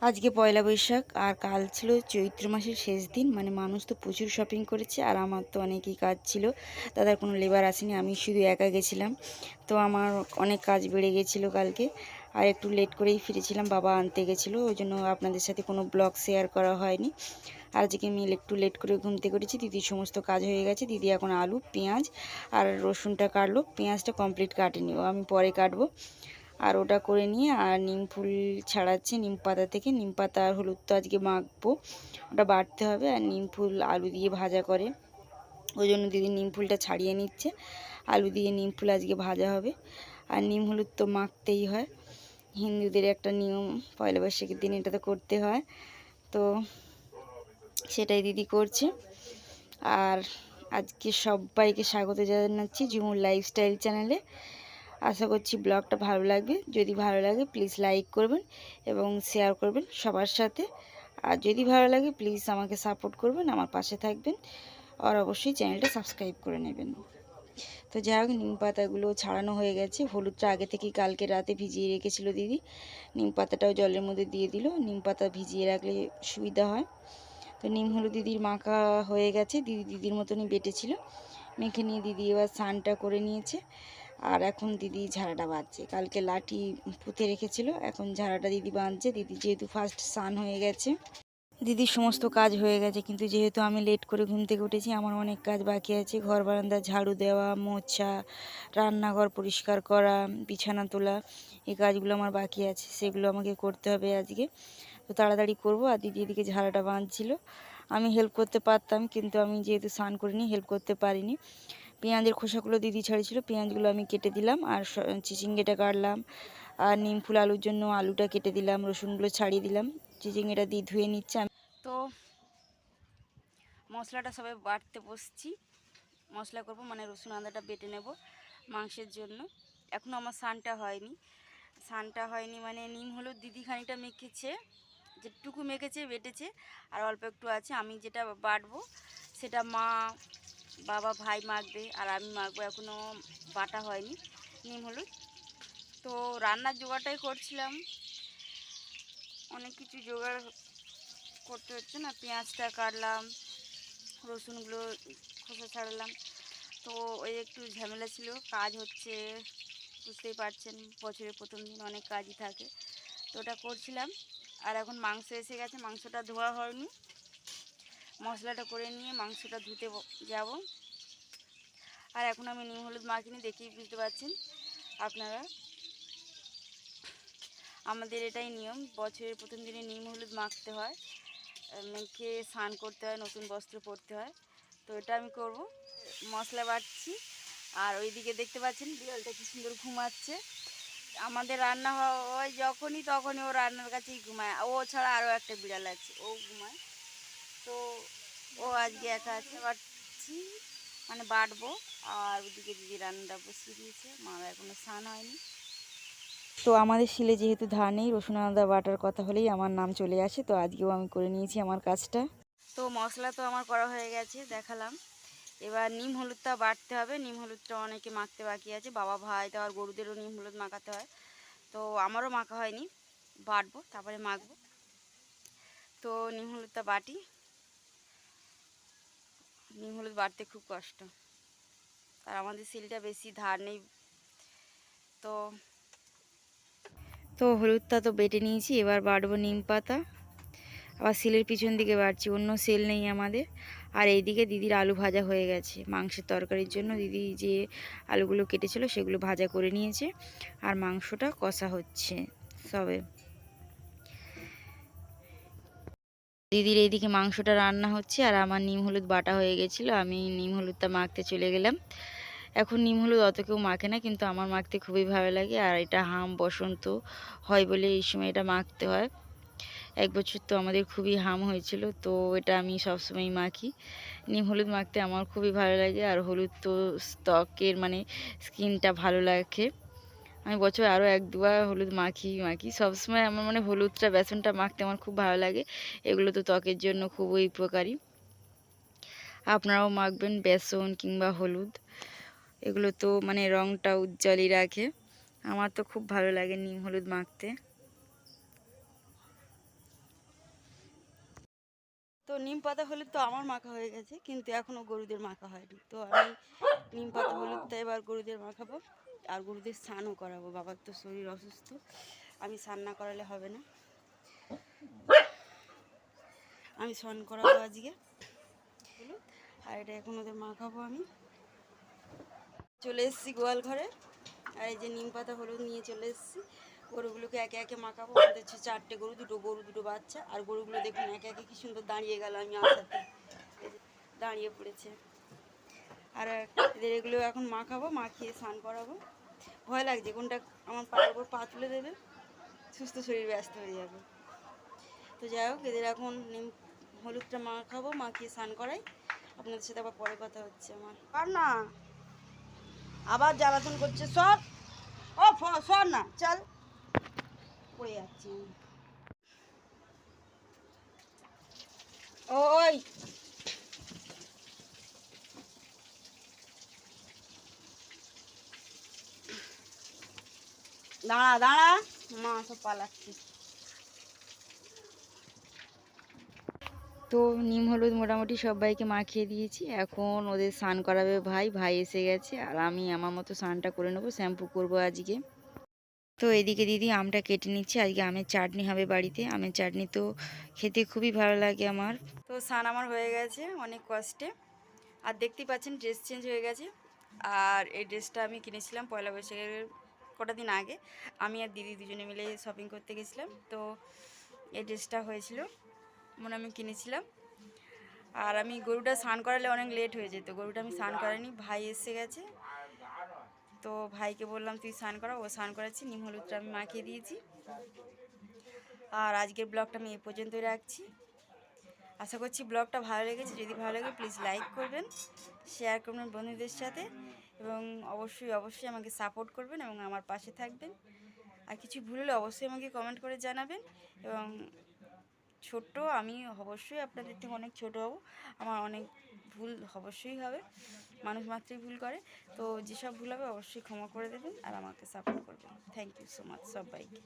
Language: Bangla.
আজকে পয়লা বৈশাখ আর কাল ছিল চৈত্র মাসের শেষ দিন। মানে মানুষ তো প্রচুর শপিং করেছে আর আমার তো অনেকই কাজ ছিল। দাদার কোনো লেবার আসেনি, আমি শুধু একা গেছিলাম। তো আমার অনেক কাজ বেড়ে গেছিলো কালকে, আর একটু লেট করেই ফিরেছিলাম, বাবা আনতে গেছিলো, ওই জন্য আপনাদের সাথে কোনো ব্লগ শেয়ার করা হয়নি। আর আজকে আমি একটু লেট করে ঘুম থেকে উঠেছি। দিদির সমস্ত কাজ হয়ে গেছে, দিদি এখন আলু পেঁয়াজ আর রসুনটা কাটলো, পেঁয়াজটা কমপ্লিট কাটেনি, ও আমি পরে কাটবো। আর ওটা করে নিয়ে আর নিম ফুল ছাড়াচ্ছে নিম পাতা থেকে, নিম পাতা আর হলুদ তো আজকে মাখবো, ওটা বাটতে হবে। আর নিম ফুল আলু দিয়ে ভাজা করে, ওই জন্য দিদি নিম ফুলটা ছাড়িয়ে নিচ্ছে। আলু দিয়ে নিম ফুল আজকে ভাজা হবে। আর নিম হলুদ তো মাখতেই হয়, হিন্দুদের একটা নিয়ম, পয়লা বৈশাখের দিন এটা তো করতে হয়। তো সেটাই দিদি করছে। আর আজকে সবাইকে স্বাগত জানাচ্ছি ঝুমুর লাইফস্টাইল চ্যানেলে। আশা করছি ব্লগটা ভালো লাগবে। যদি ভালো লাগে প্লিজ লাইক করবেন এবং শেয়ার করবেন সবার সাথে। আর যদি ভালো লাগে প্লিজ আমাকে সাপোর্ট করবেন, আমার পাশে থাকবেন, আর অবশ্যই চ্যানেলটা সাবস্ক্রাইব করে নেবেন। তো যাই হোক, নিম পাতাগুলো ছাড়ানো হয়ে গেছে। হলুদটা আগে থেকেই কালকে রাতে ভিজিয়ে রেখেছিল দিদি, নিম পাতাটাও জলের মধ্যে দিয়ে দিল। নিম পাতা ভিজিয়ে রাখলে সুবিধা হয়। তো নিম হলুদ দিদির মাখা হয়ে গেছে, দিদির মতনই বেটেছিল। মেখে নিয়ে দিদি এবার স্নানটা করে নিয়েছে। আর এখন দিদি ঝাড়াটা বাঁধছে, কালকে লাঠি পুঁতে রেখেছিল, এখন ঝাড়াটা দিদি বাঁধছে। দিদি যেহেতু ফার্স্ট স্নান হয়ে গেছে, দিদির সমস্ত কাজ হয়ে গেছে, কিন্তু যেহেতু আমি লেট করে ঘুম থেকে উঠেছি, আমার অনেক কাজ বাকি আছে। ঘর বারান্দা ঝাড়ু দেওয়া, মোছা, রান্নাঘর পরিষ্কার করা, বিছানা তোলা, এই কাজগুলো আমার বাকি আছে, সেগুলো আমাকে করতে হবে আজকে। তো তাড়াতাড়ি করব। আর দিদি এদিকে ঝাড়াটা বাঁধছিল, আমি হেল্প করতে পারতাম, কিন্তু আমি যেহেতু স্নান করিনি হেল্প করতে পারিনি। পেঁয়াজের খোসাগুলো দিদি ছাড়িয়েছিল, পেঁয়াজগুলো আমি কেটে দিলাম, আর চিচিঙ্গেটা কাটলাম। আর নিম ফুল আলুর জন্য আলুটা কেটে দিলাম, রসুনগুলো ছাড়িয়ে দিলাম, চিচিঙ্গেটা দিয়ে ধুয়ে নিচ্ছে। তো মশলাটা সবাই বাটতে বসছি, মশলা করব, মানে রসুন আদাটা বেটে নেব মাংসের জন্য। এখনও আমার স্নানটা হয়নি মানে নিম হলুদ দিদি খানিকটা মেখেছে, যেটুকু মেখেছে বেটেছে, আর অল্প একটু আছে। আমি যেটা বাটবো সেটা মা, বাবা, ভাই মাখবে, আর আমি মাখবো, এখনও বাটা হয়নি নিম হলুদ। তো রান্নার জোগাড়টাই করছিলাম, অনেক কিছু জোগাড় করতে হচ্ছে না। পেঁয়াজটা কাটলাম, রসুনগুলো খোসা ছাড়ালাম, তো ওই একটু ঝামেলা ছিল, কাজ হচ্ছে, বুঝতেই পারছেন বছরের প্রথম দিন অনেক কাজই থাকে, তো ওটা করছিলাম। আর এখন মাংস এসে গেছে, মাংসটা ধোয়া হয়নি, মশলাটা করে নিয়ে মাংসটা ধুতে যাব। আর এখন আমি নিম হলুদ মাখিনি, দেখেই বুঝতে পারছেন আপনারা, আমাদের এটাই নিয়ম, বছরের প্রথম দিনে নিম হলুদ মাখতে হয়, মেখে স্নান করতে হয়, নতুন বস্ত্র পরতে হয়। তো এটা আমি করব, মশলা বাটছি। আর ওইদিকে দেখতে পাচ্ছেন বিড়ালটা কি সুন্দর ঘুমাচ্ছে। আমাদের রান্না হয় তখনই ও রান্নার কাছেই ঘুমায়, ও ছাড়া আরও একটা বিড়াল আছে, ও ঘুমায়। তো ও আজকে একা আছে, বাটছি মানে বাটবো। আর ওদিকে দিদি রান্নাটা বসিয়ে দিয়েছে, মা এখনও স্নান হয়নি। তো আমাদের শিলে যেহেতু ধার নেই, রসুন আদা বাটার কথা হলেই আমার নাম চলে আসে, তো আজকেও আমি করে নিয়েছি আমার কাজটা। তো মশলা তো আমার করা হয়ে গেছে, দেখালাম। এবার নিম হলুদটা বাটতে হবে, নিম হলুদটা অনেকে মাখতে বাকি আছে, বাবা, ভাই, তো আর গরুদেরও নিম হলুদ মাখাতে হয়, তো আমারও মাখা হয়নি, বাটবো তারপরে মাখবো। তো নিম হলুদটা বাটি, নিম হলুদ বাটতে খুব কষ্ট, আর আমাদের শিলটা বেশি ধার নেই। তো তো হলুদটা তো বেটে নিয়েছি, এবার বাটবো নিম পাতা। আবার শিলের পিছন দিকে বাড়ছি, অন্য সেল নেই আমাদের। আর এইদিকে দিদির আলু ভাজা হয়ে গেছে, মাংসের তরকারির জন্য দিদি যে আলুগুলো কেটেছিল সেগুলো ভাজা করে নিয়েছে, আর মাংসটা কষা হচ্ছে সবে। দিদির এইদিকে মাংসটা রান্না হচ্ছে, আর আমার নিম হলুদ বাটা হয়ে গেছিলো, আমি নিম হলুদটা মাখতে চলে গেলাম। এখন নিম হলুদ অত কেউ মাখে না, কিন্তু আমার মাখতে খুবই ভালো লাগে, আর এটা হাম বসন্ত হয় বলে এই সময় এটা মাখতে হয়। এক বছর তো আমাদের খুবই হাম হয়েছিল, তো এটা আমি সবসময় মাখি। নিম হলুদ মাখতে আমার খুবই ভালো লাগে, আর হলুদ তো ত্বকের মানে স্কিনটা ভালো রাখে। আমি বছর আরও 1-2বার হলুদ মাখি সবসময়। আমার মানে হলুদটা, বেসনটা মাখতে আমার খুব ভালো লাগে, এগুলো তো ত্বকের জন্য খুবই উপকারী। আপনারাও মাখবেন বেসন কিংবা হলুদ, এগুলো তো মানে রঙটা উজ্জ্বলই রাখে। আমার তো খুব ভালো লাগে নিম হলুদ মাখতে। তো নিম পাতা হলুদ তো আমার মাখা হয়ে গেছে, কিন্তু এখনও গরুদের মাখা হয়নি। তো আমি নিম পাতা হলুদটা এবার গরুদের মাখাবো আর গরুদের স্নানও করাবো। বাবার তো শরীর অসুস্থ, আমি স্নান না করালে হবে না। আমি স্নান করাবো আজকে হলুদ, আর এটা এখন ওদের মাখাবো। আমি চলে এসেছি গোয়াল ঘরে, আর এই যে নিম পাতা হলুদ নিয়ে চলে এসেছি। গরুগুলোকে একে একে মাখাবো। আমাদের হচ্ছে 4টে গরু, দুটো বাচ্চা। আর গরুগুলো দেখুন একে একে কি সুন্দর দাঁড়িয়ে গেল আমি আসাতে, দাঁড়িয়ে পড়েছে। আর এদের এগুলো এখন মাখাবো, মাখিয়ে স্নান করাবো। ভয় লাগছে কোনটা আমার পায়ের উপর পা তুলে দেবে, সুস্থ শরীর ব্যস্ত হয়ে যাবে। তো যাই হোক, এদের এখন নিম হলুদটা মাখাবো, মাখিয়ে স্নান করাই। আপনাদের সাথে আবার পরে কথা হচ্ছে আমার। আর না আবার জ্বালাতন করছে, সর ও সর না, চল পড়ে যাচ্ছি। ওই দাঁড়া দাঁড়া, মা সব পালাচ্ছে। তো নিম হলুদ মোটামুটি সবাইকে মাখিয়ে দিয়েছি। এখন ওদের স্নান করাবে ভাই এসে গেছে, আর আমি আমার মতো স্নানটা করে নেবো, শ্যাম্পু করবো আজকে। তো এদিকে দিদি আমটা কেটে নিচ্ছে, আজকে আমের চাটনি হবে বাড়িতে। আমের চাটনি তো খেতে খুবই ভালো লাগে আমার। তো স্নান আমার হয়ে গেছে অনেক কষ্টে, আর দেখতেই পাচ্ছেন ড্রেস চেঞ্জ হয়ে গেছে। আর এই ড্রেসটা আমি কিনেছিলাম পয়লা বৈশাখের কটা দিন আগে। আমি আর দিদি দুজনে মিলে শপিং করতে গেছিলাম, তো এই ড্রেসটা হয়েছিল মনে আমি কিনেছিলাম। আর আমি গরুটা স্নান করালে অনেক লেট হয়ে যেত, গরুটা আমি স্নান করাইনি, ভাই এসে গেছে। তো ভাইকে বললাম তুই স্নান করা, ও স্নান করাচ্ছি। নিম হলুদটা আমি মাখিয়ে দিয়েছি। আর আজকের ব্লগটা আমি এই পর্যন্তই রাখছি। আশা করছি ব্লগটা ভালো লেগেছে। যদি ভালো লাগে প্লিজ লাইক করবেন, শেয়ার করবেন বন্ধুদের সাথে, এবং অবশ্যই আমাকে সাপোর্ট করবেন এবং আমার পাশে থাকবেন। আর কিছু ভুল হলে অবশ্যই আমাকে কমেন্ট করে জানাবেন। এবং ছোট্ট আমি অবশ্যই আপনাদের থেকে অনেক ছোট হব, আমার অনেক ভুল অবশ্যই হবে, মানুষ মাত্রই ভুল করে। তো যেসব ভুল হবে অবশ্যই ক্ষমা করে দেবেন আর আমাকে সাপোর্ট করবেন। থ্যাংক ইউ সো মাচ সবাইকে।